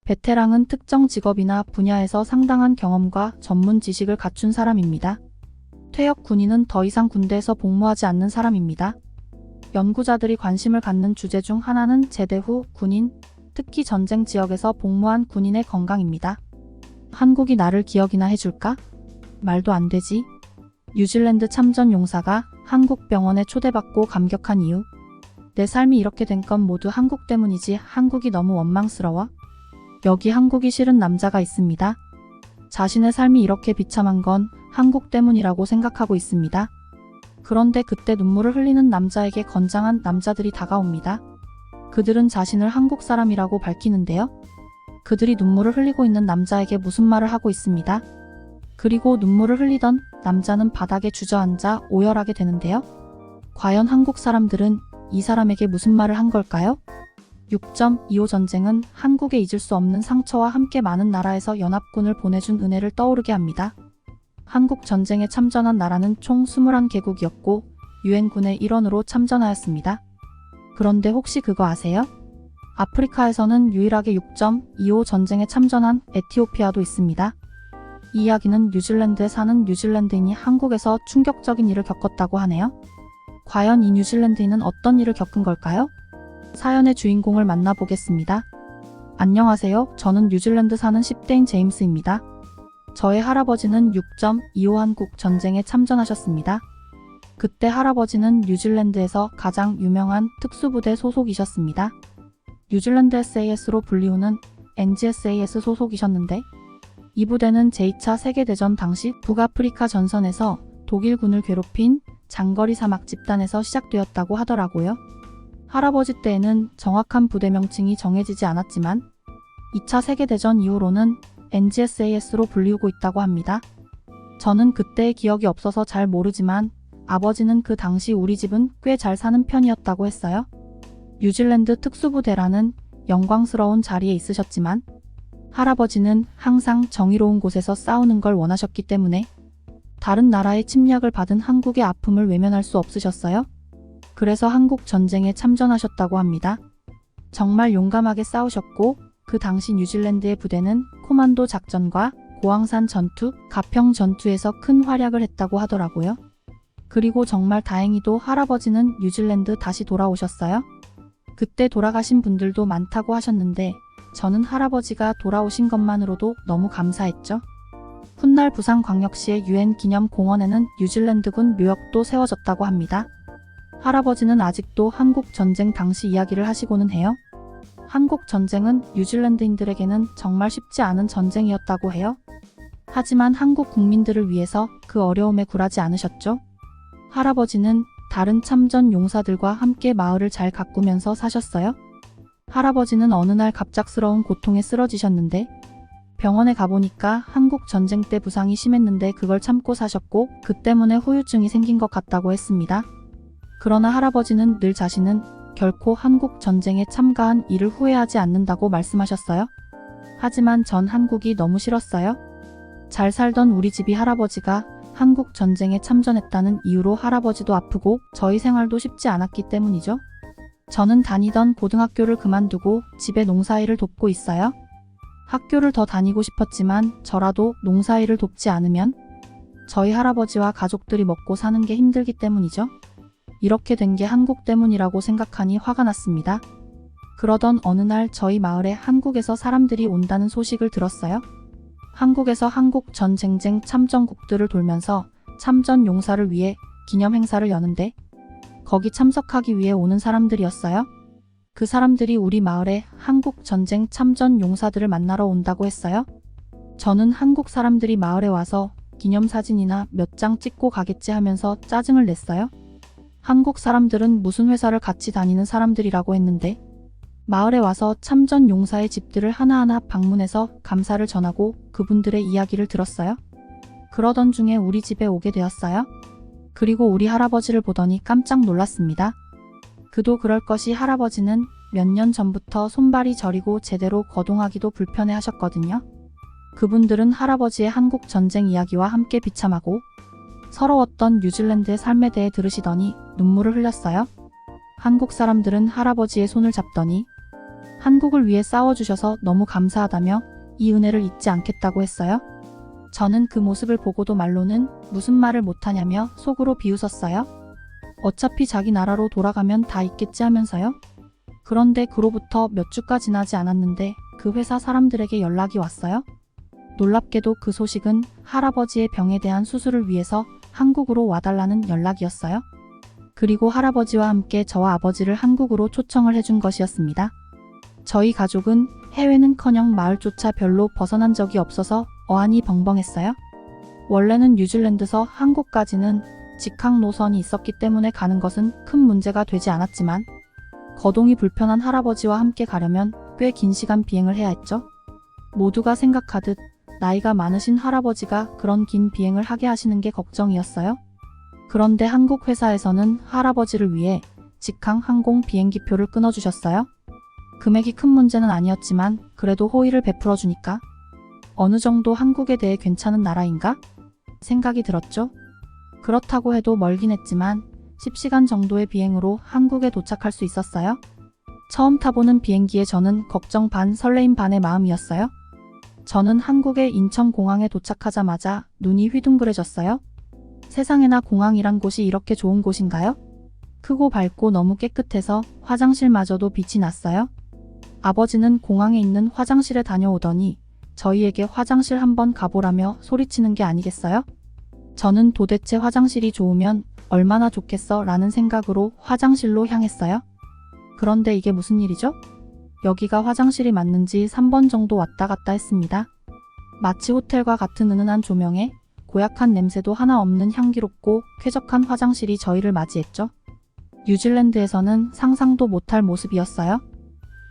베테랑은 특정 직업이나 분야에서 상당한 경험과 전문 지식을 갖춘 사람입니다. 퇴역 군인은 더 이상 군대에서 복무하지 않는 사람입니다. 연구자들이 관심을 갖는 주제 중 하나는 제대 후 군인, 특히 전쟁 지역에서 복무한 군인의 건강입니다. 한국이 나를 기억이나 해줄까? 말도 안 되지. 뉴질랜드 참전 용사가 한국 병원에 초대받고 감격한 이유. 내 삶이 이렇게 된 건 모두 한국 때문이지. 한국이 너무 원망스러워. 여기 한국이 싫은 남자가 있습니다. 자신의 삶이 이렇게 비참한 건 한국 때문이라고 생각하고 있습니다. 그런데 그때 눈물을 흘리는 남자에게 건장한 남자들이 다가옵니다. 그들은 자신을 한국 사람이라고 밝히는데요. 그들이 눈물을 흘리고 있는 남자에게 무슨 말을 하고 있습니다. 그리고 눈물을 흘리던 남자는 바닥에 주저앉아 오열하게 되는데요. 과연 한국 사람들은 이 사람에게 무슨 말을 한 걸까요? 6.25 전쟁은 한국에 잊을 수 없는 상처와 함께 많은 나라에서 연합군을 보내준 은혜를 떠오르게 합니다. 한국 전쟁에 참전한 나라는 총 21개국이었고 유엔군의 일원으로 참전하였습니다. 그런데 혹시 그거 아세요? 아프리카에서는 유일하게 6.25 전쟁에 참전한 에티오피아도 있습니다. 이 이야기는 뉴질랜드에 사는 뉴질랜드인이 한국에서 충격적인 일을 겪었다고 하네요. 과연 이 뉴질랜드인은 어떤 일을 겪은 걸까요? 사연의 주인공을 만나보겠습니다. 안녕하세요. 저는 뉴질랜드 사는 10대인 제임스입니다. 저의 할아버지는 6.25 한국 전쟁에 참전하셨습니다. 그때 할아버지는 뉴질랜드에서 가장 유명한 특수부대 소속이셨습니다. 뉴질랜드 SAS로 불리우는 NGSAS 소속이셨는데 이 부대는 제2차 세계대전 당시 북아프리카 전선에서 독일군을 괴롭힌 장거리 사막 집단에서 시작되었다고 하더라고요. 할아버지 때에는 정확한 부대 명칭이 정해지지 않았지만 2차 세계대전 이후로는 NGSAS로 불리우고 있다고 합니다. 저는 그때의 기억이 없어서 잘 모르지만 아버지는 그 당시 우리 집은 꽤 잘 사는 편이었다고 했어요. 뉴질랜드 특수부대라는 영광스러운 자리에 있으셨지만 할아버지는 항상 정의로운 곳에서 싸우는 걸 원하셨기 때문에 다른 나라의 침략을 받은 한국의 아픔을 외면할 수 없으셨어요. 그래서 한국 전쟁에 참전하셨다고 합니다. 정말 용감하게 싸우셨고 그 당시 뉴질랜드의 부대는 코만도 작전과 고황산 전투, 가평 전투에서 큰 활약을 했다고 하더라고요. 그리고 정말 다행히도 할아버지는 뉴질랜드 다시 돌아오셨어요. 그때 돌아가신 분들도 많다고 하셨는데 저는 할아버지가 돌아오신 것만으로도 너무 감사했죠. 훗날 부산광역시의 유엔 기념공원에는 뉴질랜드군 묘역도 세워졌다고 합니다. 할아버지는 아직도 한국 전쟁 당시 이야기를 하시고는 해요. 한국 전쟁은 뉴질랜드인들에게는 정말 쉽지 않은 전쟁이었다고 해요. 하지만 한국 국민들을 위해서 그 어려움에 굴하지 않으셨죠. 할아버지는 다른 참전 용사들과 함께 마을을 잘 가꾸면서 사셨어요. 할아버지는 어느 날 갑작스러운 고통에 쓰러지셨는데 병원에 가보니까 한국 전쟁 때 부상이 심했는데 그걸 참고 사셨고 그 때문에 후유증이 생긴 것 같다고 했습니다. 그러나 할아버지는 늘 자신은 결코 한국 전쟁에 참가한 일을 후회하지 않는다고 말씀하셨어요. 하지만 전 한국이 너무 싫었어요. 잘 살던 우리 집이 할아버지가 한국 전쟁에 참전했다는 이유로 할아버지도 아프고 저희 생활도 쉽지 않았기 때문이죠. 저는 다니던 고등학교를 그만두고 집에 농사일을 돕고 있어요. 학교를 더 다니고 싶었지만 저라도 농사일을 돕지 않으면 저희 할아버지와 가족들이 먹고 사는 게 힘들기 때문이죠. 이렇게 된 게 한국 때문이라고 생각하니 화가 났습니다. 그러던 어느 날 저희 마을에 한국에서 사람들이 온다는 소식을 들었어요. 한국에서 한국 전쟁 참전국들을 돌면서 참전 용사를 위해 기념 행사를 여는데 거기 참석하기 위해 오는 사람들이었어요. 그 사람들이 우리 마을에 한국 전쟁 참전 용사들을 만나러 온다고 했어요. 저는 한국 사람들이 마을에 와서 기념사진이나 몇 장 찍고 가겠지 하면서 짜증을 냈어요. 한국 사람들은 무슨 회사를 같이 다니는 사람들이라고 했는데 마을에 와서 참전 용사의 집들을 하나하나 방문해서 감사를 전하고 그분들의 이야기를 들었어요. 그러던 중에 우리 집에 오게 되었어요. 그리고 우리 할아버지를 보더니 깜짝 놀랐습니다. 그도 그럴 것이 할아버지는 몇 년 전부터 손발이 저리고 제대로 거동하기도 불편해 하셨거든요. 그분들은 할아버지의 한국 전쟁 이야기와 함께 비참하고 서러웠던 뉴질랜드의 삶에 대해 들으시더니 눈물을 흘렸어요. 한국 사람들은 할아버지의 손을 잡더니 한국을 위해 싸워주셔서 너무 감사하다며 이 은혜를 잊지 않겠다고 했어요. 저는 그 모습을 보고도 말로는 무슨 말을 못하냐며 속으로 비웃었어요. 어차피 자기 나라로 돌아가면 다 있겠지 하면서요. 그런데 그로부터 몇 주가 지나지 않았는데 그 회사 사람들에게 연락이 왔어요. 놀랍게도 그 소식은 할아버지의 병에 대한 수술을 위해서 한국으로 와달라는 연락이었어요. 그리고 할아버지와 함께 저와 아버지를 한국으로 초청을 해준 것이었습니다. 저희 가족은 해외는커녕 마을조차 별로 벗어난 적이 없어서 어안이 벙벙했어요. 원래는 뉴질랜드에서 한국까지는 직항 노선이 있었기 때문에 가는 것은 큰 문제가 되지 않았지만 거동이 불편한 할아버지와 함께 가려면 꽤 긴 시간 비행을 해야 했죠. 모두가 생각하듯 나이가 많으신 할아버지가 그런 긴 비행을 하게 하시는 게 걱정이었어요. 그런데 한국 회사에서는 할아버지를 위해 직항 항공 비행기표를 끊어주셨어요. 금액이 큰 문제는 아니었지만 그래도 호의를 베풀어 주니까 어느 정도 한국에 대해 괜찮은 나라인가? 생각이 들었죠. 그렇다고 해도 멀긴 했지만 10시간 정도의 비행으로 한국에 도착할 수 있었어요. 처음 타보는 비행기에 저는 걱정 반 설레임 반의 마음이었어요. 저는 한국의 인천공항에 도착하자마자 눈이 휘둥그레졌어요. 세상에나 공항이란 곳이 이렇게 좋은 곳인가요? 크고 밝고 너무 깨끗해서 화장실마저도 빛이 났어요. 아버지는 공항에 있는 화장실에 다녀오더니 저희에게 화장실 한번 가보라며 소리치는 게 아니겠어요? 저는 도대체 화장실이 좋으면 얼마나 좋겠어 라는 생각으로 화장실로 향했어요. 그런데 이게 무슨 일이죠? 여기가 화장실이 맞는지 3번 정도 왔다 갔다 했습니다. 마치 호텔과 같은 은은한 조명에 고약한 냄새도 하나 없는 향기롭고 쾌적한 화장실이 저희를 맞이했죠. 뉴질랜드에서는 상상도 못할 모습이었어요.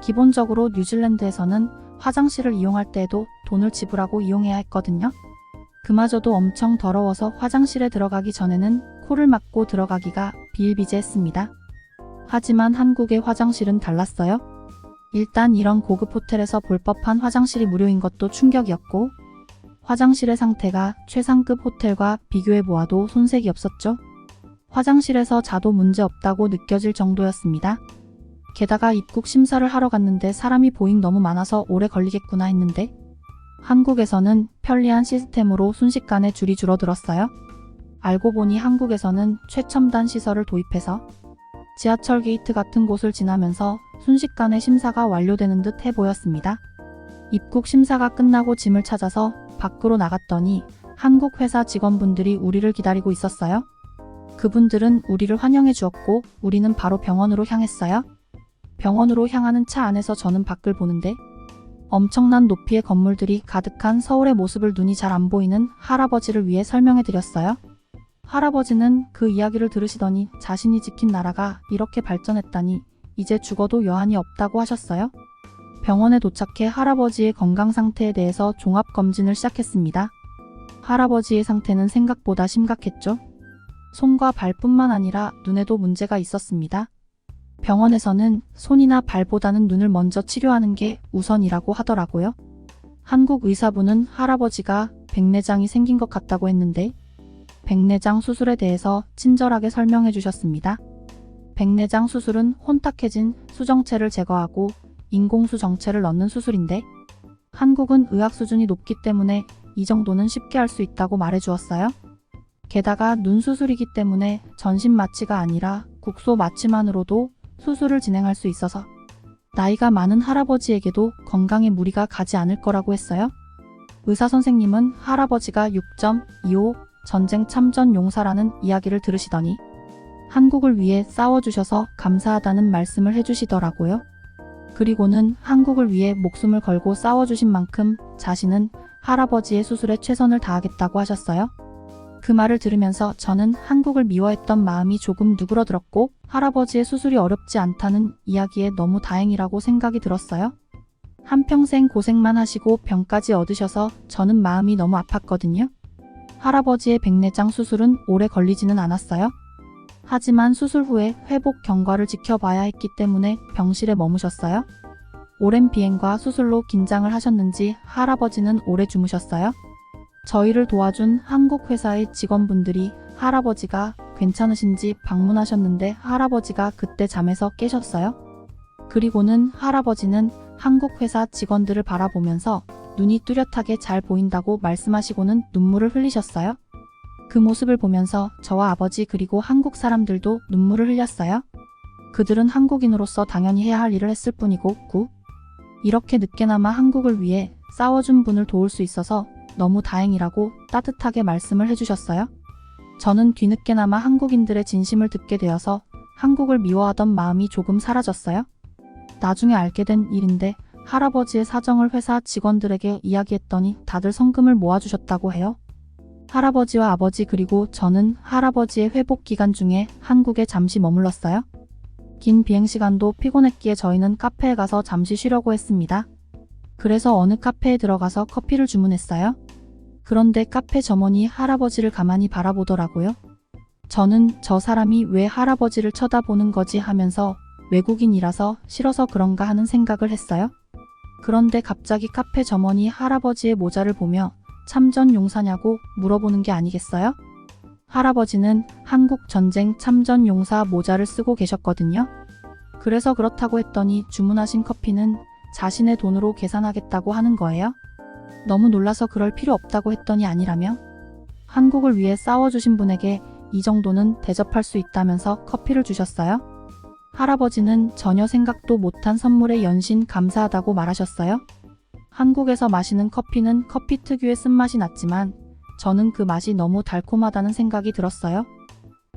기본적으로 뉴질랜드에서는 화장실을 이용할 때에도 돈을 지불하고 이용해야 했거든요. 그마저도 엄청 더러워서 화장실에 들어가기 전에는 코를 막고 들어가기가 비일비재했습니다. 하지만 한국의 화장실은 달랐어요. 일단 이런 고급 호텔에서 볼 법한 화장실이 무료인 것도 충격이었고 화장실의 상태가 최상급 호텔과 비교해보아도 손색이 없었죠. 화장실에서 자도 문제없다고 느껴질 정도였습니다. 게다가 입국 심사를 하러 갔는데 사람이 보잉 너무 많아서 오래 걸리겠구나 했는데 한국에서는 편리한 시스템으로 순식간에 줄이 줄어들었어요. 알고 보니 한국에서는 최첨단 시설을 도입해서 지하철 게이트 같은 곳을 지나면서 순식간에 심사가 완료되는 듯 해 보였습니다. 입국 심사가 끝나고 짐을 찾아서 밖으로 나갔더니 한국 회사 직원분들이 우리를 기다리고 있었어요. 그분들은 우리를 환영해 주었고 우리는 바로 병원으로 향했어요. 병원으로 향하는 차 안에서 저는 밖을 보는데 엄청난 높이의 건물들이 가득한 서울의 모습을 눈이 잘 안 보이는 할아버지를 위해 설명해 드렸어요. 할아버지는 그 이야기를 들으시더니 자신이 지킨 나라가 이렇게 발전했다니 이제 죽어도 여한이 없다고 하셨어요. 병원에 도착해 할아버지의 건강 상태에 대해서 종합 검진을 시작했습니다. 할아버지의 상태는 생각보다 심각했죠. 손과 발뿐만 아니라 눈에도 문제가 있었습니다. 병원에서는 손이나 발보다는 눈을 먼저 치료하는 게 우선이라고 하더라고요. 한국 의사분은 할아버지가 백내장이 생긴 것 같다고 했는데 백내장 수술에 대해서 친절하게 설명해 주셨습니다. 백내장 수술은 혼탁해진 수정체를 제거하고 인공수 정체를 넣는 수술인데 한국은 의학 수준이 높기 때문에 이 정도는 쉽게 할 수 있다고 말해 주었어요. 게다가 눈 수술이기 때문에 전신 마취가 아니라 국소 마취만으로도 수술을 진행할 수 있어서 나이가 많은 할아버지에게도 건강에 무리가 가지 않을 거라고 했어요. 의사 선생님은 할아버지가 6.25 전쟁 참전 용사라는 이야기를 들으시더니 한국을 위해 싸워주셔서 감사하다는 말씀을 해주시더라고요. 그리고는 한국을 위해 목숨을 걸고 싸워주신 만큼 자신은 할아버지의 수술에 최선을 다하겠다고 하셨어요. 그 말을 들으면서 저는 한국을 미워했던 마음이 조금 누그러들었고 할아버지의 수술이 어렵지 않다는 이야기에 너무 다행이라고 생각이 들었어요. 한평생 고생만 하시고 병까지 얻으셔서 저는 마음이 너무 아팠거든요. 할아버지의 백내장 수술은 오래 걸리지는 않았어요. 하지만 수술 후에 회복 경과를 지켜봐야 했기 때문에 병실에 머무셨어요. 오랜 비행과 수술로 긴장을 하셨는지 할아버지는 오래 주무셨어요. 저희를 도와준 한국 회사의 직원분들이 할아버지가 괜찮으신지 방문하셨는데 할아버지가 그때 잠에서 깨셨어요. 그리고는 할아버지는 한국 회사 직원들을 바라보면서 눈이 뚜렷하게 잘 보인다고 말씀하시고는 눈물을 흘리셨어요. 그 모습을 보면서 저와 아버지 그리고 한국 사람들도 눈물을 흘렸어요. 그들은 한국인으로서 당연히 해야 할 일을 했을 뿐이고 이렇게 늦게나마 한국을 위해 싸워준 분을 도울 수 있어서 너무 다행이라고 따뜻하게 말씀을 해주셨어요. 저는 뒤늦게나마 한국인들의 진심을 듣게 되어서 한국을 미워하던 마음이 조금 사라졌어요. 나중에 알게 된 일인데 할아버지의 사정을 회사 직원들에게 이야기했더니 다들 성금을 모아주셨다고 해요. 할아버지와 아버지 그리고 저는 할아버지의 회복 기간 중에 한국에 잠시 머물렀어요. 긴 비행시간도 피곤했기에 저희는 카페에 가서 잠시 쉬려고 했습니다. 그래서 어느 카페에 들어가서 커피를 주문했어요. 그런데 카페 점원이 할아버지를 가만히 바라보더라고요. 저는 저 사람이 왜 할아버지를 쳐다보는 거지 하면서 외국인이라서 싫어서 그런가 하는 생각을 했어요. 그런데 갑자기 카페 점원이 할아버지의 모자를 보며 참전용사냐고 물어보는 게 아니겠어요? 할아버지는 한국 전쟁 참전용사 모자를 쓰고 계셨거든요. 그래서 그렇다고 했더니 주문하신 커피는 자신의 돈으로 계산하겠다고 하는 거예요. 너무 놀라서 그럴 필요 없다고 했더니 아니라며 한국을 위해 싸워주신 분에게 이 정도는 대접할 수 있다면서 커피를 주셨어요. 할아버지는 전혀 생각도 못한 선물에 연신 감사하다고 말하셨어요. 한국에서 마시는 커피는 커피 특유의 쓴맛이 났지만 저는 그 맛이 너무 달콤하다는 생각이 들었어요.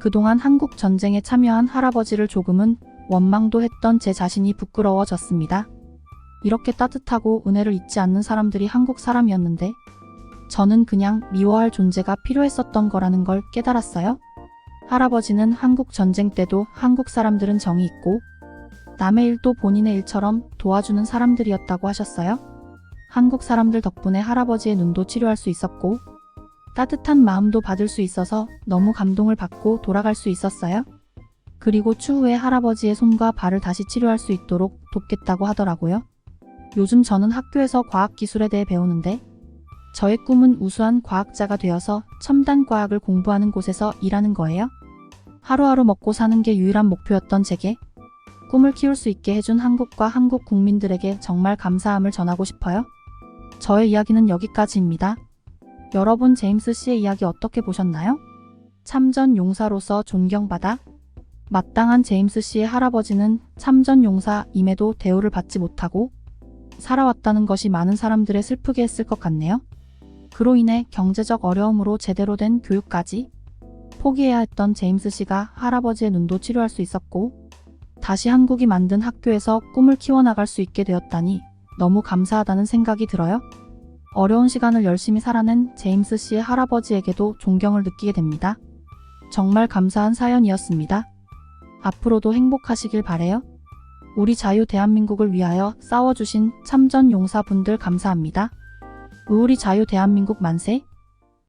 그동안 한국 전쟁에 참여한 할아버지를 조금은 원망도 했던 제 자신이 부끄러워졌습니다. 이렇게 따뜻하고 은혜를 잊지 않는 사람들이 한국 사람이었는데 저는 그냥 미워할 존재가 필요했었던 거라는 걸 깨달았어요. 할아버지는 한국 전쟁 때도 한국 사람들은 정이 있고 남의 일도 본인의 일처럼 도와주는 사람들이었다고 하셨어요. 한국 사람들 덕분에 할아버지의 눈도 치료할 수 있었고 따뜻한 마음도 받을 수 있어서 너무 감동을 받고 돌아갈 수 있었어요. 그리고 추후에 할아버지의 손과 발을 다시 치료할 수 있도록 돕겠다고 하더라고요. 요즘 저는 학교에서 과학기술에 대해 배우는데 저의 꿈은 우수한 과학자가 되어서 첨단 과학을 공부하는 곳에서 일하는 거예요. 하루하루 먹고 사는 게 유일한 목표였던 제게 꿈을 키울 수 있게 해준 한국과 한국 국민들에게 정말 감사함을 전하고 싶어요. 저의 이야기는 여기까지입니다. 여러분 제임스 씨의 이야기 어떻게 보셨나요? 참전 용사로서 존경받아 마땅한 제임스 씨의 할아버지는 참전 용사임에도 대우를 받지 못하고 살아왔다는 것이 많은 사람들을 슬프게 했을 것 같네요. 그로 인해 경제적 어려움으로 제대로 된 교육까지 포기해야 했던 제임스 씨가 할아버지의 눈도 치료할 수 있었고 다시 한국이 만든 학교에서 꿈을 키워나갈 수 있게 되었다니 너무 감사하다는 생각이 들어요. 어려운 시간을 열심히 살아낸 제임스 씨의 할아버지에게도 존경을 느끼게 됩니다. 정말 감사한 사연이었습니다. 앞으로도 행복하시길 바래요. 우리 자유 대한민국을 위하여 싸워주신 참전 용사분들 감사합니다. 우리 자유 대한민국 만세!